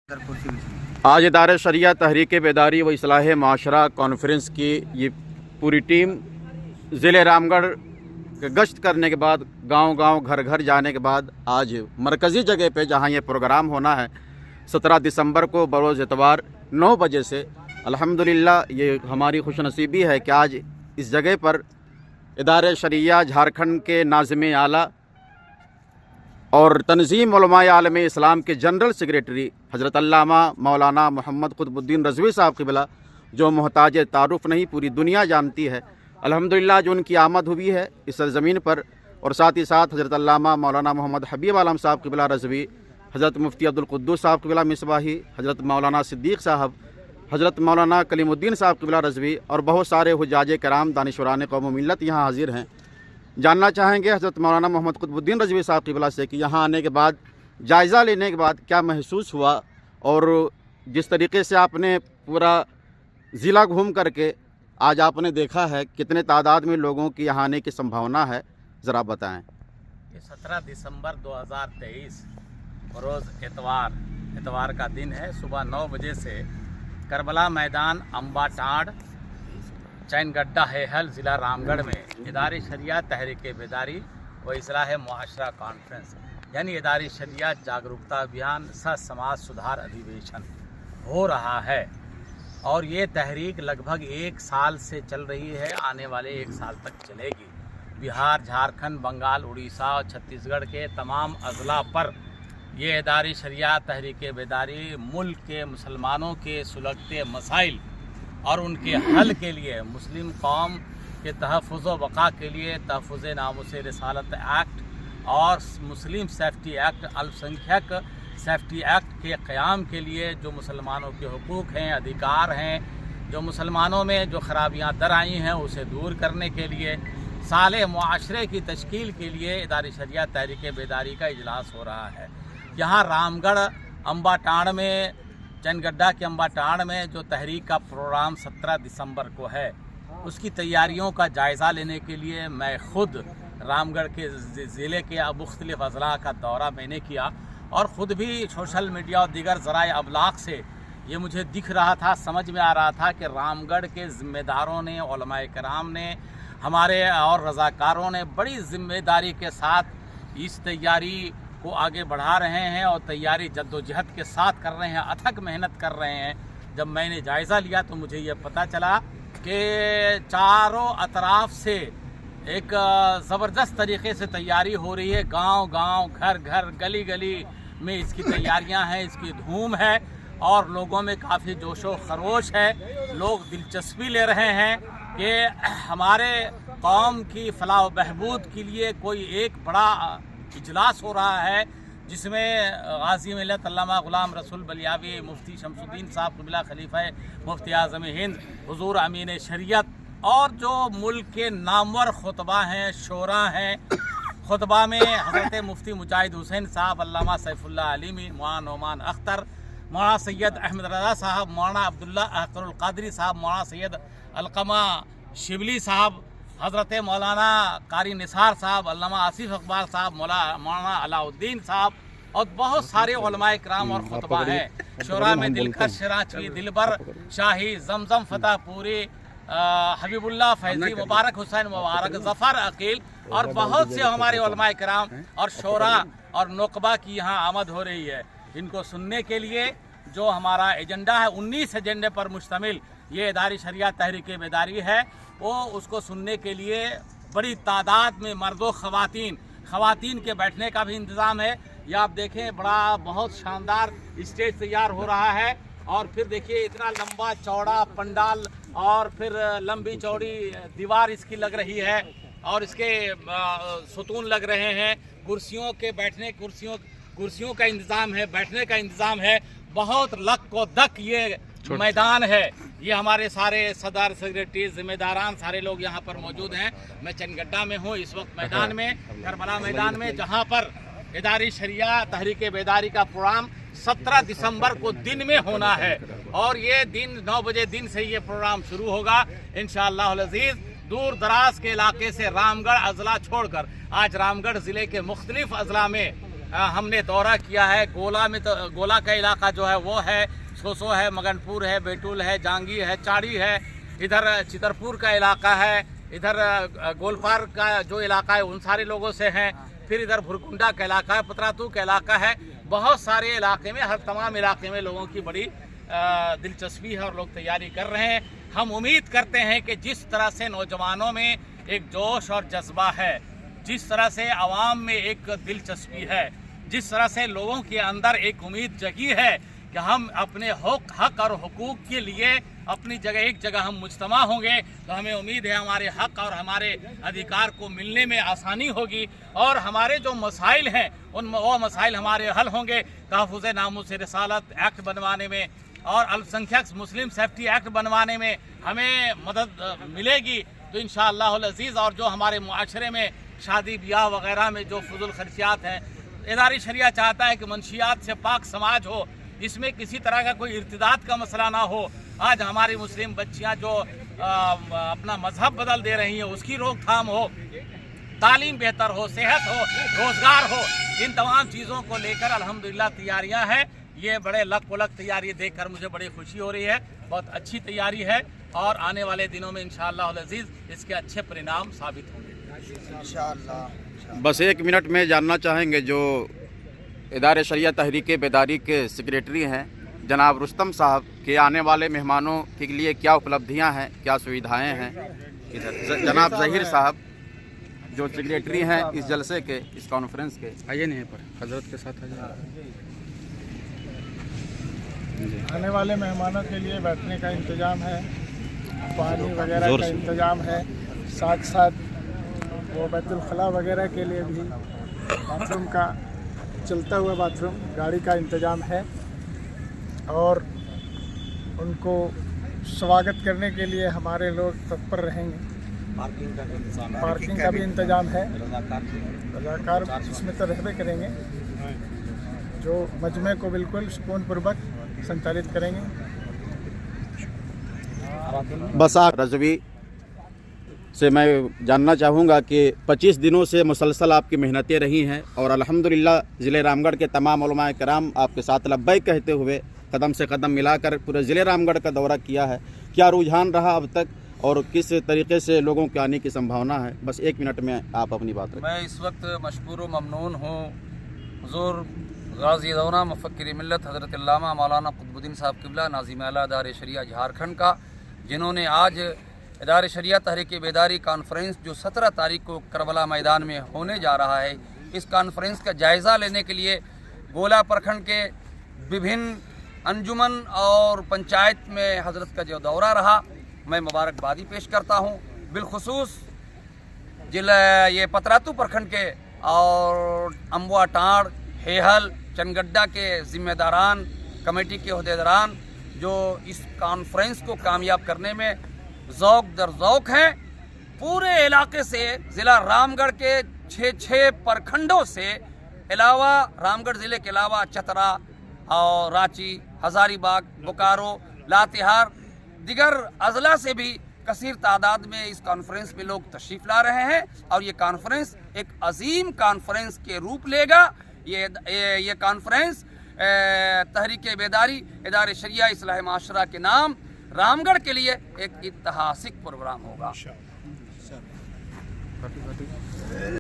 आज इदारे शरिया तहरीक बेदारी व इस्लाह माशरा कॉन्फ्रेंस की ये पूरी टीम ज़िले रामगढ़ के गश्त करने के बाद गांव-गांव घर-घर जाने के बाद आज मरकज़ी जगह पे जहां ये प्रोग्राम होना है 17 दिसंबर को बरोज़ इतवार 9 बजे से अल्हम्दुलिल्लाह ये हमारी खुशनसीबी है कि आज इस जगह पर इदारे शरिया झारखंड के नाज़िम आला और तंजीम उलमाए आलम इस्लाम के जनरल सेक्रेटरी हज़रत अल्लामा मौलाना मोहम्मद कुतुबुद्दीन रज़वी साहब क़िबला जो मोहताज तारुफ़ नहीं पूरी दुनिया जानती है, अल्हम्दुलिल्लाह जो उनकी आमद हुई है इस ज़मीन पर। और साथ ही साथ हज़रत अल्लामा मौलाना मोहम्मद हबीब आलम साहब क़िबला रज़वी, हज़रत मुफ्ती अब्दुल कुद्दूस साहब क़िबला मिसबाही, हज़रत मौलाना सिद्दीक़ साहब, हज़रत मौलाना कलीमुद्दीन साहब क़िबला रज़वी और बहुत सारे हुज्जाज कराम दानिशवरान कौम मिल्लत यहाँ हाज़िर हैं। जानना चाहेंगे हज़रत मौलाना मोहम्मद कुतुबुद्दीन रज़वी साहब क़िबला से कि यहाँ आने के बाद जायज़ा लेने के बाद क्या महसूस हुआ और जिस तरीके से आपने पूरा ज़िला घूम करके आज आपने देखा है कितने तादाद में लोगों की यहाँ आने की संभावना है, ज़रा बताएं। ये 17 दिसंबर 2023 रोज़ इतवार का दिन है। सुबह 9 बजे से करबला मैदान अम्बा टांड चैनगड्डा हेहल ज़िला रामगढ़ में इदारे शरिया तहरीक बेदारी व इस्लाह मुआशरा कॉन्फ्रेंस यानी इदारे शरिया जागरूकता अभियान सह समाज सुधार अधिवेशन हो रहा है। और ये तहरीक लगभग 1 साल से चल रही है, आने वाले 1 साल तक चलेगी। बिहार, झारखंड, बंगाल, उड़ीसा और छत्तीसगढ़ के तमाम अजला पर ये इदारे शरिया तहरीक बेदारी मुल्क के मुसलमानों के सुलगते मसाइल और उनके हल के लिए मुस्लिम कौम के तहफ़्फ़ुज़ व बक़ा के लिए तहफ़्फ़ुज़ नामुस रिसालत एक्ट और मुस्लिम सेफ्टी एक्ट अल्पसंख्यक सेफ्टी एक्ट के क़याम के लिए जो मुसलमानों के हुकूक़ हैं, अधिकार हैं, जो मुसलमानों में जो ख़राबियाँ दर आई हैं उसे दूर करने के लिए साले मुआशरे की तश्कील के लिए इदारे शरिया तहरीक बेदारी का इजलास हो रहा है। यहाँ रामगढ़ अम्बा टांड में चैनगड्डा के अम्बा टांड में जो तहरीक का प्रोग्राम 17 दिसंबर को है उसकी तैयारियों का जायज़ा लेने के लिए मैं ख़ुद रामगढ़ के ज़िले के मुख्तलिफ़ अज़ला का दौरा मैंने किया और ख़ुद भी सोशल मीडिया और दीगर ज़राए अबलाग से ये मुझे दिख रहा था, समझ में आ रहा था कि रामगढ़ के ज़िम्मेदारों ने, उलमाए कराम ने, हमारे और रज़ाकारों ने बड़ी ज़िम्मेदारी के साथ इस तैयारी को आगे बढ़ा रहे हैं और तैयारी जद्दोजहद के साथ कर रहे हैं, अथक मेहनत कर रहे हैं। जब मैंने जायज़ा लिया तो मुझे ये पता चला कि चारों अतराफ से एक ज़बरदस्त तरीक़े से तैयारी हो रही है। गांव-गांव, घर-घर, गली-गली में इसकी तैयारियां हैं, इसकी धूम है और लोगों में काफ़ी जोशो खरोश है। लोग दिलचस्पी ले रहे हैं कि हमारे कौम की फलाह व बहबूद के लिए कोई एक बड़ा इजलास हो रहा है जिसमें गाज़ी मिल्लत अल्लामा ग़ुलाम रसूल बलियावी, मुफ्ती शमसुद्दीन साहब क़िबला खलीफा मुफ्ती आज़म हिंद, हुज़ूर अमीन शरीयत और जो मुल्क के नामवर खुतबा हैं, शोरा हैं। खुतबा में हज़रत मुफ्ती मुजाहिद हुसैन साहब, अल्लामा सैफुल्लाह अलीमी, मौलाना नौमान अख्तर, मौलाना सैयद अहमद रज़ा साहब, मौलाना अब्दुल्ला अख्तरुल क़ादरी साहब, मौलाना सैयद अलक़मा शिबली साहब, हज़रत मौलाना कारी निसार साहब, अल्लामा आसिफ इकबाल साहब, मौलाना अलाउद्दीन साहब और बहुत सारे उलमाए कराम और खुतबा हैं। शोरा में दिलकश शराची, दिलबर शाही, जमजम फतेहपुरी, हबीबुल्लाह फैज़ी, मुबारक हुसैन मुबारक, ज़फ़र अकील और बहुत से हमारे उलमाए कराम और शोरा और नुक़बा की यहाँ आमद हो रही है। इनको सुनने के लिए जो हमारा एजेंडा है 19 एजेंडे पर मुश्तमिल ये इदारे शरिया तहरीक बेदारी है, वो उसको सुनने के लिए बड़ी तादाद में मर्दों ख़वातीन के बैठने का भी इंतज़ाम है। ये आप देखें बड़ा बहुत शानदार स्टेज तैयार हो रहा है और फिर देखिए इतना लंबा चौड़ा पंडाल और फिर लंबी चौड़ी दीवार इसकी लग रही है और इसके सुतून लग रहे हैं। कुर्सियों के बैठने कुर्सियों का इंतज़ाम है, बैठने का इंतज़ाम है। बहुत लक व दक ये मैदान है। ये हमारे सारे सदर सेक्रेटरी ज़िम्मेदारान सारे लोग यहाँ पर मौजूद हैं। मैं चैनगड्डा में हूँ इस वक्त मैदान में, करबला मैदान में, जहाँ पर इदारे शरिया तहरीक बेदारी का प्रोग्राम 17 दिसंबर को दिन में होना है और ये दिन 9 बजे दिन से ये प्रोग्राम शुरू होगा इंशाअल्लाह अज़ीज़। दूर दराज के इलाके से रामगढ़ अजला छोड़कर आज रामगढ़ ज़िले के मुख्तलिफ अजला में हमने दौरा किया है। गोला में तो गोला का इलाका जो है वो है, सोसो है, मगनपुर है, बेटुल है, जांगी है, चाड़ी है, इधर चितरपुर का इलाका है, इधर गोलपार का जो इलाका है उन सारे लोगों से हैं, फिर इधर भुरकुंडा का इलाका है, पतरातू का इलाका है। बहुत सारे इलाके में, हर तमाम इलाके में लोगों की बड़ी दिलचस्पी है और लोग तैयारी कर रहे हैं। हम उम्मीद करते हैं कि जिस तरह से नौजवानों में एक जोश और जज्बा है, जिस तरह से आवाम में एक दिलचस्पी है, जिस तरह से लोगों के अंदर एक उम्मीद जगी है कि हम अपने हक और हुकूक के लिए अपनी जगह एक जगह हम मुज्तमा होंगे, तो हमें उम्मीद है हमारे हक और हमारे अधिकार को मिलने में आसानी होगी और हमारे जो मसाइल हैं वो मसाइल हमारे हल होंगे। तहफ़्फ़ुज़ नामूस रिसालत एक्ट बनवाने में और अल्पसंख्यक मुस्लिम सेफ्टी एक्ट बनवाने में हमें मदद मिलेगी। तो इंशाअल्लाह अज़ीज़, और जो हमारे मुआशरे में शादी ब्याह वगैरह में जो फजूल खर्चियात हैं, इदारी शरिया चाहता है कि मंशियात से पाक समाज हो, इसमें किसी तरह का कोई इर्तिदाद का मसला ना हो। आज हमारी मुस्लिम बच्चियां जो अपना मजहब बदल दे रही हैं उसकी रोकथाम हो, तालीम बेहतर हो, सेहत हो, रोज़गार हो, इन तमाम चीज़ों को लेकर अल्हम्दुलिल्लाह तैयारियां हैं। ये बड़े लक तैयारी देखकर मुझे बड़ी खुशी हो रही है। बहुत अच्छी तैयारी है और आने वाले दिनों में इंशाअल्लाह अज़ीज़ इसके अच्छे परिणाम साबित होंगे इंशाअल्लाह। बस एक मिनट में जानना चाहेंगे, जो इदारे शरिया तहरीक बेदारी के सेक्रेटरी हैं जनाब रुस्तम साहब के आने वाले मेहमानों के लिए क्या उपलब्धियां हैं, क्या सुविधाएं हैं। इधर जनाब ज़हीर साहब जो सेक्रेटरी हैं इस जलसे के, इस कॉन्फ्रेंस के, आइए नहीं पर हजरत के साथ आने वाले मेहमानों के लिए बैठने का इंतज़ाम है, पानी वगैरह का इंतज़ाम है, साथ साथ वो बैतुल खला वगैरह के लिए भी बाथरूम का, चलता हुआ बाथरूम गाड़ी का इंतज़ाम है और उनको स्वागत करने के लिए हमारे लोग तत्पर रहेंगे। पार्किंग का भी इंतज़ाम है, रज़ाकार इसमें तो रहबे करेंगे, जो मजमे को बिल्कुल सुकूनपूर्वक संचालित करेंगे। बस रज़वी से मैं जानना चाहूँगा कि 25 दिनों से मुसलसल आपकी मेहनतें रही हैं और अल्हम्दुलिल्लाह ज़िले रामगढ़ के तमाम उलमाए कराम आपके साथ लब्बैक कहते हुए कदम से कदम मिलाकर पूरे ज़िले रामगढ़ का दौरा किया है। क्या रुझान रहा अब तक और किस तरीके से लोगों के आने की संभावना है? बस एक मिनट में आप अपनी बात रखें। मैं इस वक्त मशकूर व ममनून हूँ हुज़ूर गाज़ी दौना मुफ़क्किर मिल्लत हज़रत अल्लामा मौलाना क़ुतबुद्दीन साहब क़िबला नाज़िम आला इदारे शरिया झारखंड का, जिन्होंने आज इदारे शरिया तहरीक बेदारी कॉन्फ्रेंस जो 17 तारीख को करबला मैदान में होने जा रहा है, इस कॉन्फ्रेंस का जायज़ा लेने के लिए गोला प्रखंड के विभिन्न अंजुमन और पंचायत में हज़रत का जो दौरा रहा, मैं मुबारकबादी पेश करता हूँ। बिलखुसूस जिला ये पतरातू प्रखंड के और अम्बुआ टाँड़, हेहल, चनगड्डा के ज़िम्मेदारान, कमेटी के अहदेदारान जो इस कॉन्फ्रेंस को कामयाब करने में ज़ौक़ दर ज़ौक़ हैं। पूरे इलाके से, ज़िला रामगढ़ के 6 प्रखंडों से अलावा, रामगढ़ ज़िले के अलावा चतरा और रांची, हज़ारीबाग, बोकारो, लातेहार, दिगर अज़ला से भी कसीर तादाद में इस कॉन्फ्रेंस में लोग तशरीफ़ ला रहे हैं और ये कॉन्फ्रेंस एक अजीम कॉन्फ्रेंस के रूप लेगा। ये कॉन्फ्रेंस तहरीक बेदारी इदारे शरिया इस्लाह माशरा के नाम रामगढ़ के लिए एक ऐतिहासिक प्रोग्राम होगा।